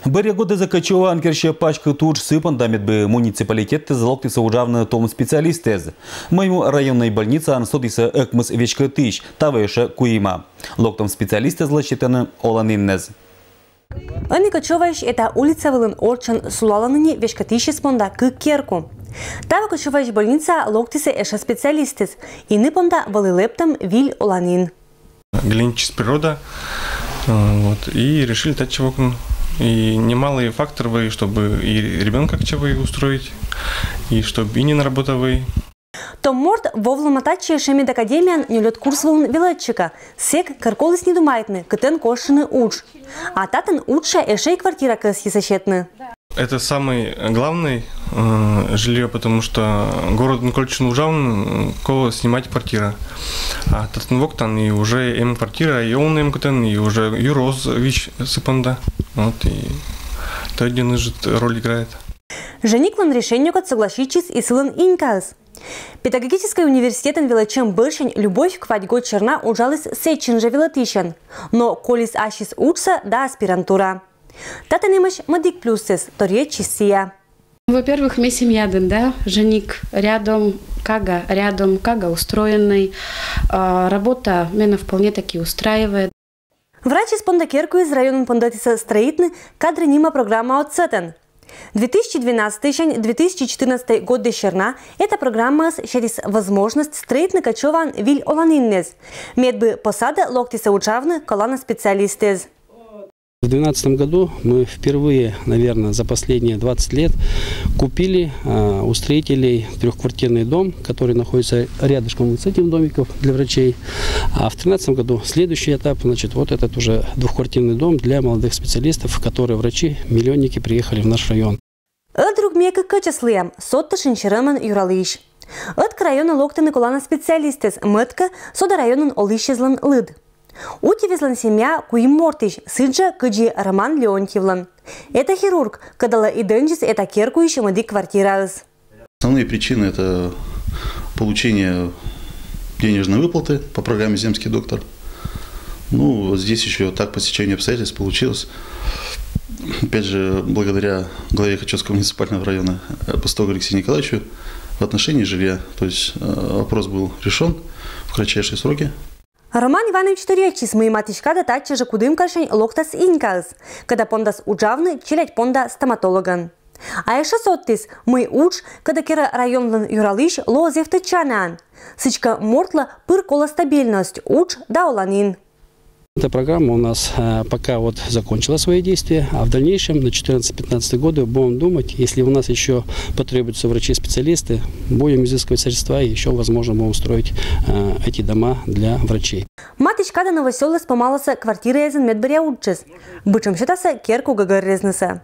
Годы закачова анкерща пачка туч сыпан медбы муниципалитетты залоктиса ужавны том специалистез. Моему районной больнице ансодиса экмыс вечка тысяч, тавэша куима. Локтом специалистез лачитаны оланиннез. Ани качоваеш это улица Вылын Орчан сулаланыни вечка тысячи спонда к керку. Тава качоваеш больница локтиса эша специалистез. И ныпонда валилептам виль оланин. Глинчис природа. Вот, и решили дать чего. И немалые факторы, чтобы и ребенка кчевый устроить, и чтобы и не наработовый. Том морд вовломатачи шемид академиян нюлет курс волн вилетчика. Сек карколыс не думаетны, кытен кошины уч. А татен учша эшей квартира кэс есещетны. Это самый главный жилье, потому что город Никольчин ужавн, кого снимать квартира. А татен воктан и уже им квартира, и он им кутен, и уже юроз вич сыпанда. Вот, и это один из роль играет. Жениклан решению кот согласичись и сылын инькас. Педагогический университет вилачем быршень любовь к вадьго черна ужалась сечин же вилатищен, но колис ашис учса да аспирантура. Тата немощ мадик плюсес, торье чистия. Во-первых, мы семьяден, да, женик рядом кага устроенный, работа меня вполне таки устраивает. Врач из Пондакерку из района Пондатиса строительный кадры нима программа от Сетен. 2012-2014 год дещерна эта программа через возможность строительный качеван виль оланиннез. Медбы посада локтиса учавны колана специалистез. В 2012 году мы впервые, наверное, за последние 20 лет купили у строителей трехквартирный дом, который находится рядышком с этим домиком для врачей. А в 2013 году следующий этап, значит, вот этот уже двухквартирный дом для молодых специалистов, которые врачи-миллионники приехали в наш район. Друг мека качеслыям, сотта шинчераман юралыш. К району локтаны колана специалистез, мэтка сода районун олышезлан лыд. Утивезлан семья куим мортиш, сыджа кыджи Роман Леонтьевлан. Это хирург, кадала и денджис это керку еще мади квартира. Основные причины – это получение денежной выплаты по программе «Земский доктор». Ну, здесь еще так по стечению обстоятельств получилось. Опять же, благодаря главе Хачевского муниципального района Пустову Алексею Николаевичу в отношении жилья. То есть вопрос был решен в кратчайшие сроки. Роман Иванович Туречис мои матичка да тача же кудым кашень локтас инькас, когда пондас уджавны челять понда стоматологан. А еще соттис мы уч, когда кера районлан юралыш лозев тычанан. Сычка мортла пыр кола стабильность уч да оланин. Эта программа у нас пока вот закончила свои действия, а в дальнейшем на 2014-2015 годы будем думать, если у нас еще потребуются врачи-специалисты, будем изыскивать средства и еще, возможно, будем строить эти дома для врачей. Матичка да новоселы спомалася квартира езен медбаря уччес, бычем считаса керку гагарезнеса.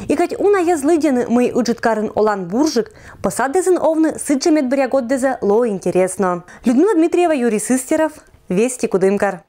И хоть уна езлыдены мы уджиткарын олан буржик, посадезен овны сыджа медбаря годдезе ло интересно. Людмила Дмитриева, Юрий Сыстеров, Вести Кудымкар.